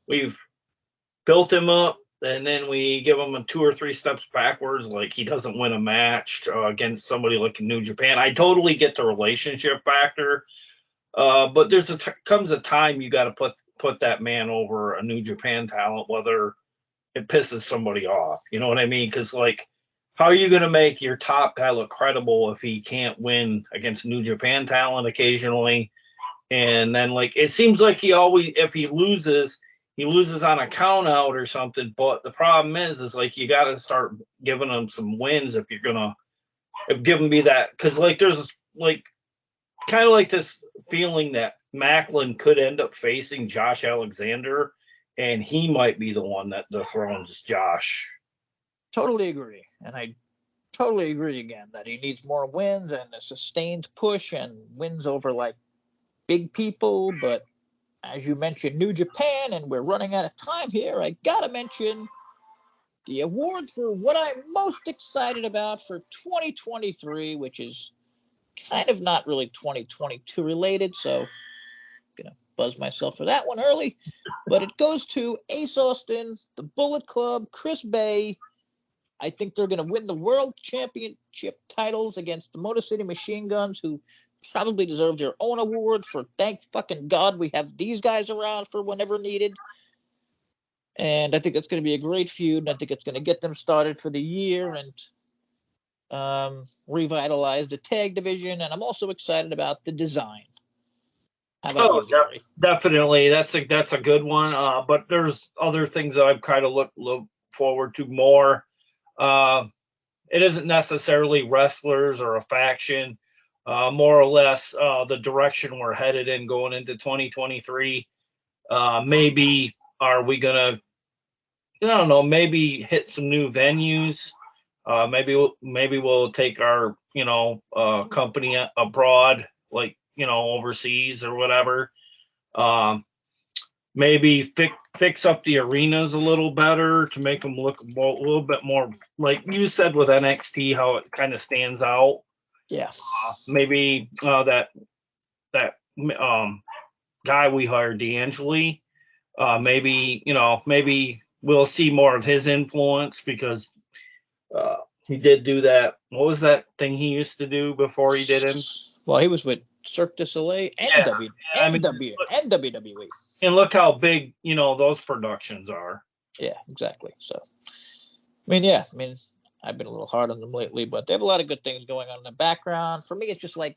we've built him up, and then we give him a 2 or 3 steps backwards. Like he doesn't win a match against somebody like New Japan. I totally get the relationship factor, but there's comes a time you got to put that man over a New Japan talent, whether it pisses somebody off. You know what I mean? Because like, how are you going to make your top guy look credible if he can't win against New Japan talent occasionally? And then like it seems like if he loses on a count out or something. But the problem is like you got to start giving him some wins if you're gonna give me that, because like there's like kind of like this feeling that Macklin could end up facing Josh Alexander, and he might be the one that dethrones Josh. Totally agree. And I totally agree again that he needs more wins and a sustained push and wins over like big people. But as you mentioned, New Japan, and we're running out of time here, I gotta mention the award for what I'm most excited about for 2023, which is kind of not really 2022 related. So I'm gonna buzz myself for that one early. But it goes to Ace Austin, the Bullet Club, Chris Bay. I think they're going to win the world championship titles against the Motor City Machine Guns, who probably deserve their own award for thank fucking God we have these guys around for whenever needed. And I think it's going to be a great feud. And I think it's going to get them started for the year and revitalize the tag division. And I'm also excited about the design. How about you, Gary? Definitely. That's a good one. But there's other things that I've kind of look forward to more. It isn't necessarily wrestlers or a faction, more or less the direction we're headed in going into 2023. Maybe are we gonna, I don't know, maybe hit some new venues. Maybe we'll take our company abroad, like overseas or whatever. Maybe fix up the arenas a little better to make them look a little bit more like you said with NXT, how it kind of stands out. Yeah. Maybe that guy we hired, D'Angeli. Maybe we'll see more of his influence, because he did do that. What was that thing he used to do before he did him? Well, he was with Cirque du Soleil and WWE. And look how big, those productions are. Yeah, exactly. So, I mean, I've been a little hard on them lately, but they have a lot of good things going on in the background. For me, it's just like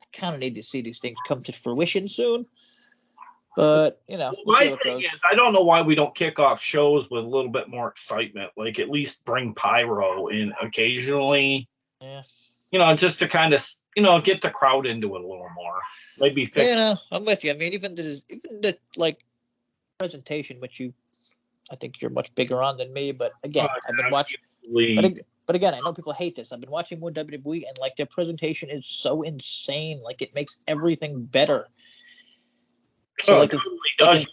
I kind of need to see these things come to fruition soon. But we'll my see thing is, I don't know why we don't kick off shows with a little bit more excitement. Like at least bring pyro in occasionally. Yeah. Just to kind of get the crowd into it a little more. Maybe fix. I'm with you. I mean, even the like presentation, which I think you're much bigger on than me. But again, I've been watching. But again, I know people hate this. I've been watching more WWE, and like their presentation is so insane. Like it makes everything better. So It totally does.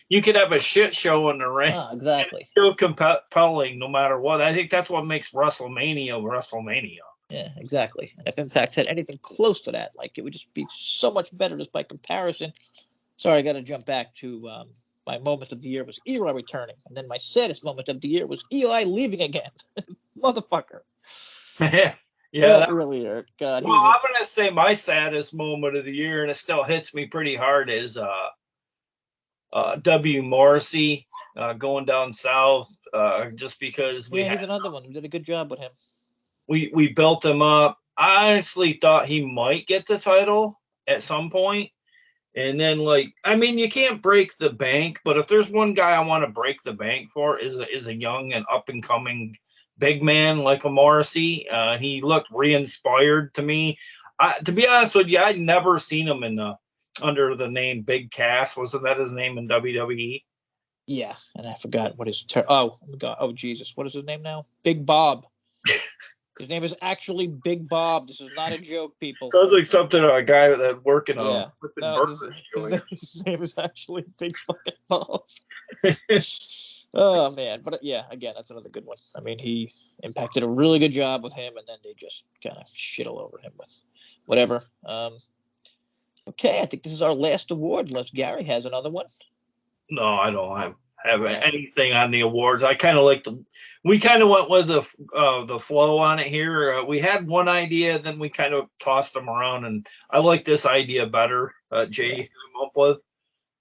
you could have a shit show in the ring. Exactly. Still compelling no matter what. I think that's what makes WrestleMania. Yeah, exactly. And if Impact had anything close to that, like it would just be so much better just by comparison. Sorry, I got to jump back to my moment of the year was Eli returning, and then my saddest moment of the year was Eli leaving again. Motherfucker. Yeah, that really hurt. God, well, I'm gonna say my saddest moment of the year, and it still hits me pretty hard, is W. Morrissey going down south. Just because he's another one. We did a good job with him. We built him up. I honestly thought he might get the title at some point. And then, like, I mean, you can't break the bank, but if there's one guy I want to break the bank for is a young and up and coming big man like a Morrissey. He looked re-inspired to me. To be honest with you, I'd never seen him under the name Big Cass. Wasn't that his name in WWE? Yeah, and I forgot what his oh God, oh Jesus, what is his name now? Big Bob. His name is actually Big Bob. This is not a joke, people. Sounds like something a guy that working on his name is actually Big fucking Bob. Oh man, but yeah, again, that's another good one. I mean, he impacted a really good job with him, and then they just kind of shit all over him with whatever. Okay, I think this is our last award, unless Gary has another one. No, I don't have anything on the awards. I kind of we kind of went with the flow on it here. We had one idea, then we kind of tossed them around, and I like this idea better. Jay came up with.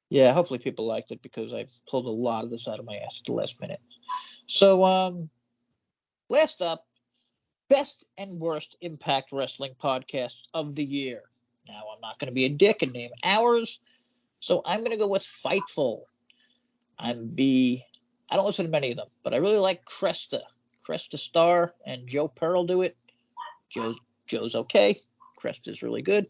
Yeah, hopefully people liked it because I pulled a lot of this out of my ass at the last minute. So, last up, best and worst Impact Wrestling podcasts of the year. Now, I'm not going to be a dick and name ours, so I'm going to go with Fightful. I don't listen to many of them, but I really like Cresta Star and Joe Pearl do it. Joe's okay. Cresta's really good.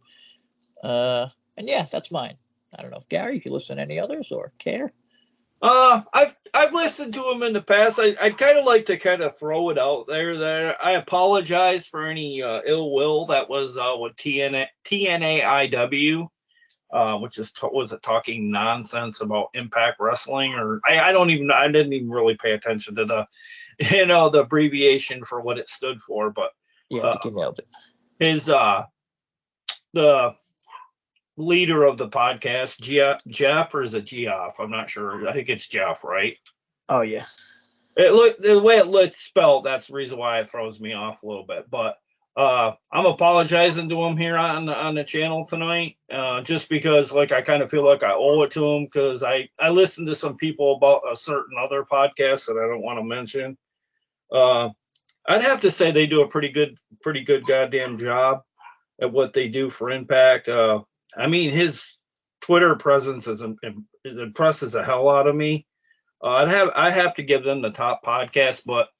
And yeah, that's mine. I don't know if Gary, if you listen to any others or care. I've listened to them in the past. I'd kind of like to kind of throw it out there. I apologize for any ill will that was with TNAIW. Which was it talking nonsense about Impact Wrestling, or I didn't even really pay attention to the the abbreviation for what it stood for, but yeah, I think you nailed it. His the leader of the podcast, Jeff, or is it Geoff? I'm not sure. I think it's Jeff, right? Oh yeah. The way it's spelled, that's the reason why it throws me off a little bit, but. I'm apologizing to him here on the channel tonight, just because like I kind of feel like I owe it to him because I listened to some people about a certain other podcast that I don't want to mention. I'd have to say they do a pretty good goddamn job at what they do for Impact. I mean, his Twitter presence impresses the hell out of me. I have to give them the top podcast, but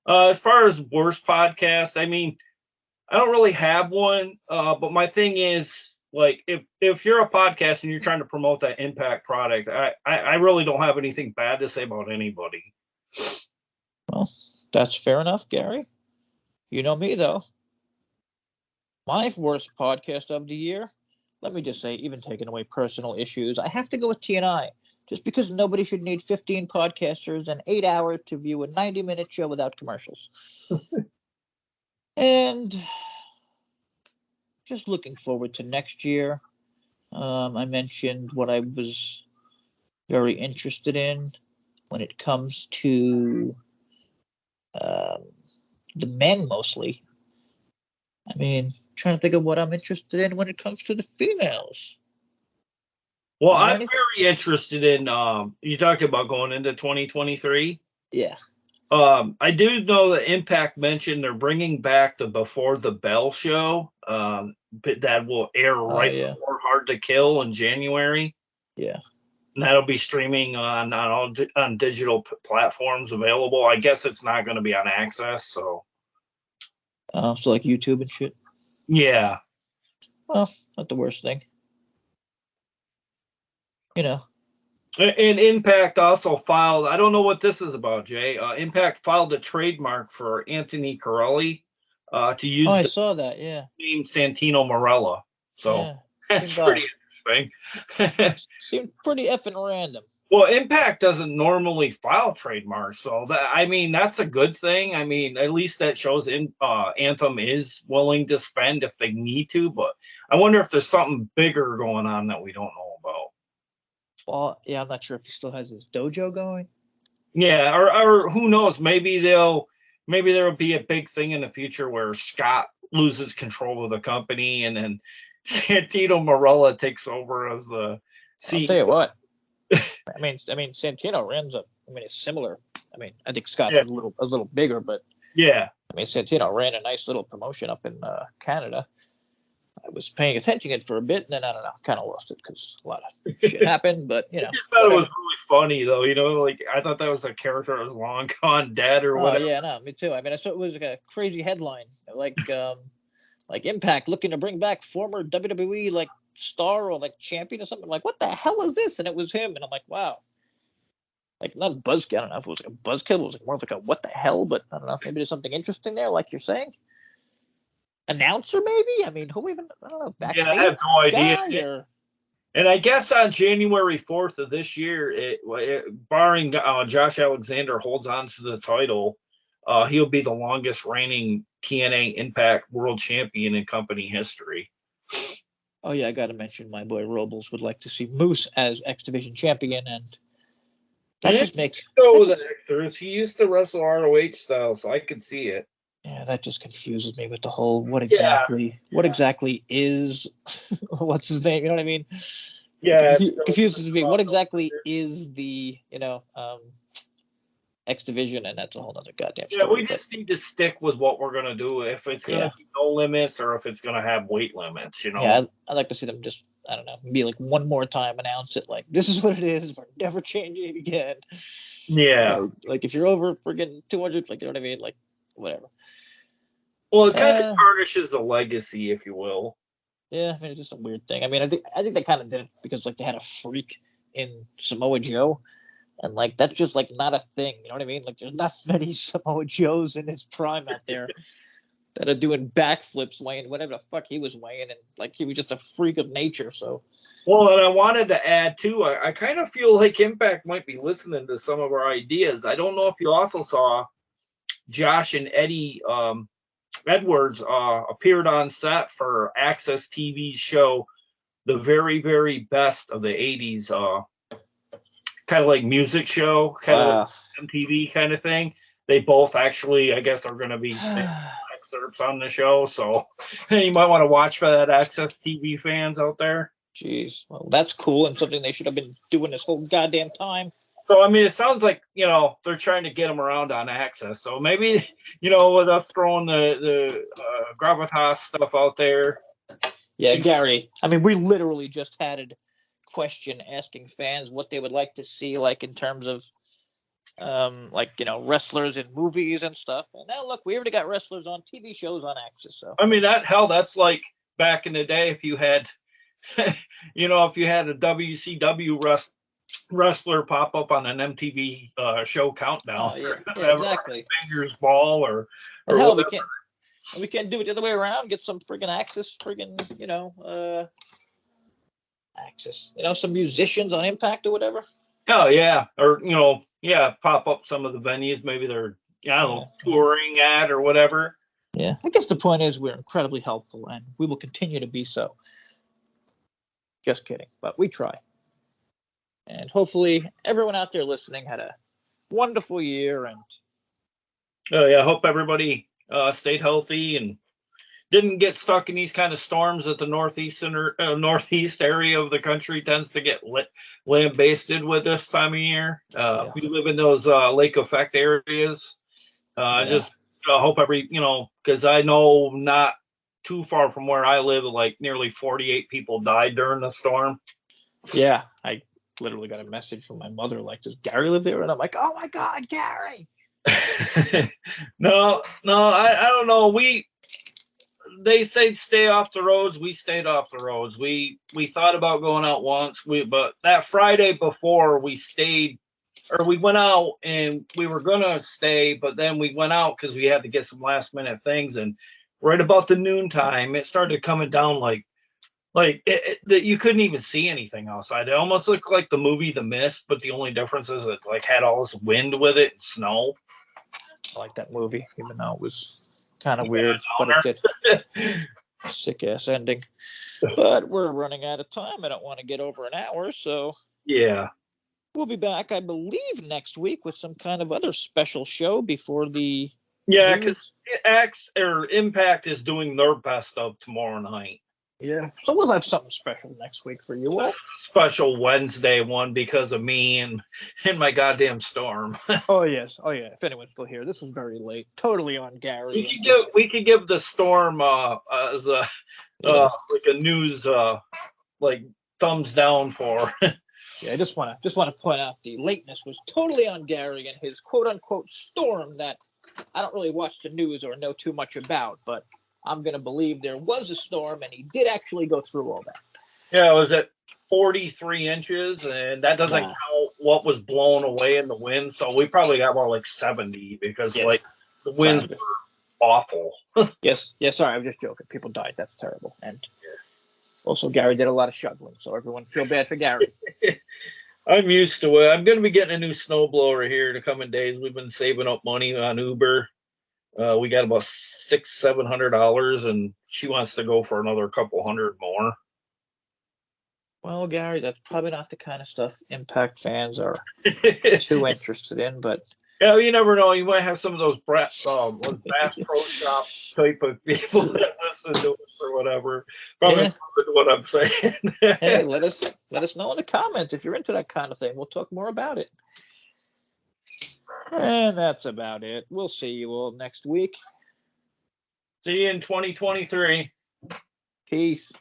as far as worst podcast, I mean. I don't really have one, but my thing is, like, if you're a podcast and you're trying to promote that Impact product, I really don't have anything bad to say about anybody. Well, that's fair enough, Gary. You know me, though. My worst podcast of the year, let me just say, even taking away personal issues, I have to go with TNI. Just because nobody should need 15 podcasters and 8 hours to view a 90-minute show without commercials. And just looking forward to next year. I mentioned what I was very interested in when it comes to the men mostly. I mean, trying to think of what I'm interested in when it comes to the females. Well, I'm very interested in you talking about going into 2023. Yeah. I do know that Impact mentioned they're bringing back the Before the Bell show. That will air before Hard to Kill in January. Yeah. And that'll be streaming on digital platforms available. I guess it's not going to be on Access, so. So like YouTube and shit. Yeah. Well, not the worst thing. And Impact also filed, I don't know what this is about, Jay. Impact filed a trademark for Anthony Corelli to use I saw that, yeah. Name Santino Marella. So that's pretty interesting. Seemed pretty effing random. Well, Impact doesn't normally file trademarks, so that I mean that's a good thing. I mean, at least that shows Anthem is willing to spend if they need to. But I wonder if there's something bigger going on that we don't know about. Well, yeah, I'm not sure if he still has his dojo going. Yeah, or who knows? Maybe there'll be a big thing in the future where Scott loses control of the company and then Santino Marella takes over as the I'll tell you CEO. what. I mean, Santino runs a. I mean, it's similar. I mean, I think Scott's Yeah, a little bigger, but yeah, I mean, Santino ran a nice little promotion up in Canada. I was paying attention to it for a bit, and then I don't know, kind of lost it because a lot of shit happened. But I just thought it was whatever. really funny though. Like I thought that was a character that was long gone dead or Oh whatever. yeah, no, me too. I mean, I saw it was like a crazy headline, like Impact looking to bring back former WWE like star or like champion or something. Like, what the hell is this? And it was him, and I'm like, wow. Like not buzzkill. I don't know if it was like a buzzkill. It was like more of like a what the hell. But I don't know. Maybe there's something interesting there, like you're saying. Announcer, maybe. I mean, who even? I don't know. Yeah, I have Backstage no idea. guy or And I guess on January 4th of this year, barring Josh Alexander holds on to the title, he'll be the longest reigning TNA Impact World Champion in company history. oh yeah, I got to mention my boy Robles would like to see Moose as X Division champion, and that Yeah, just makes go that with just actors. He used to wrestle ROH style, so I could see it. yeah, that just confuses me with the whole Yeah, what exactly is what's his name? You know what I mean? It yeah, it's still confuses me. What exactly is the X Division? And that's a whole other goddamn yeah. story. We But just need to stick with what we're gonna do. If it's gonna yeah, be no limits or if it's gonna have weight limits, yeah, I'd like to see them just I don't know, be like one more time announce it like this is what it is. We're never changing it again. Yeah. Like if you're over friggin' 200, like you know what I mean, like whatever. Well, it kind of Uh, tarnishes the legacy, if you will. yeah, I mean it's just a weird thing. I mean, I think they kind of did it because like they had a freak in Samoa Joe. And like that's just like not a thing, you know what I mean? Like there's not many Samoa Joes in his prime out there that are doing backflips, weighing whatever the fuck he was weighing, and like he was just a freak of nature. So Well, and I wanted to add too, I kind of feel like Impact might be listening to some of our ideas. I don't know if you also saw Josh and Eddie Edwards appeared on set for Access TV's show, The Very, Very Best of the 80s, kind of like music show, kind of like wow. MTV kind of thing. They both actually, I guess, are going to be excerpts on the show. So you might want to watch for that Access TV fans out there. Jeez, well that's cool and something they should have been doing this whole goddamn time. So I mean, it sounds like they're trying to get them around on Access. So maybe with us throwing the gravitas stuff out there. Yeah, Gary. I mean, we literally just had a question asking fans what they would like to see, like in terms of wrestlers in movies and stuff. And now look, we already got wrestlers on TV shows on Access. So I mean, that's like back in the day if you had, if you had a WCW wrestler pop up on an MTV show countdown. oh yeah, exactly. Fingers ball or Hell, whatever. we can't do it the other way around. Get some friggin' Access, Access. Some musicians on Impact or whatever. Oh yeah, or pop up some of the venues. Maybe they're touring at or whatever. Yeah, I guess the point is we're incredibly helpful, and we will continue to be so. Just kidding, but we try. And hopefully, everyone out there listening had a wonderful year. And oh yeah, I hope everybody stayed healthy and didn't get stuck in these kind of storms that the northeast area of the country tends to get lambasted with this time of year. We live in those lake effect areas. Just hope because I know not too far from where I live, like nearly 48 people died during the storm. Yeah, I literally got a message from my mother like, does Gary live there? And I'm like, oh my God, Gary. No, I don't know. They say stay off the roads. We stayed off the roads. We thought about going out once. But that Friday before we stayed, or we went out and we were gonna stay, but then we went out because we had to get some last minute things. And right about the noon time, it started coming down like Like that you couldn't even see anything outside. It almost looked like the movie The Mist, but the only difference is it like had all this wind with it and snow. I like that movie, even though it was kind of Yeah, weird, but it did. downer. Sick ass ending. But we're running out of time. I don't want to get over an hour, so Yeah. we'll be back, I believe, next week with some kind of other special show before the Yeah, because news. X or Impact is doing their best of tomorrow night. Yeah. So we'll have something special next week for you all. Special Wednesday one because of me and my goddamn storm. Oh yes. Oh yeah. If anyone's still here, this is very late. Totally on Gary. We could give the storm as a like a news like thumbs down for. Yeah, I just want to point out the lateness was totally on Gary and his quote unquote storm that I don't really watch the news or know too much about, but I'm gonna believe there was a storm and he did actually go through all that. Yeah, it was at 43 inches, and that doesn't count what was blown away in the wind. So we probably got more like 70 because Yes. like the winds were awful. Yes. Sorry, I'm just joking. People died. That's terrible. And also, Gary did a lot of shoveling, so everyone feel bad for Gary. I'm used to it. I'm going to be getting a new snowblower here in the coming days. We've been saving up money on Uber. We got about $600-700, and she wants to go for another couple hundred more. Well, Gary, that's probably not the kind of stuff Impact fans are too interested in, but yeah, you never know. You might have some of those Bass Pro Shop type of people that listen to us or whatever. Probably what I'm saying. Hey, let us know in the comments if you're into that kind of thing. We'll talk more about it. And that's about it. We'll see you all next week. See you in 2023. Peace.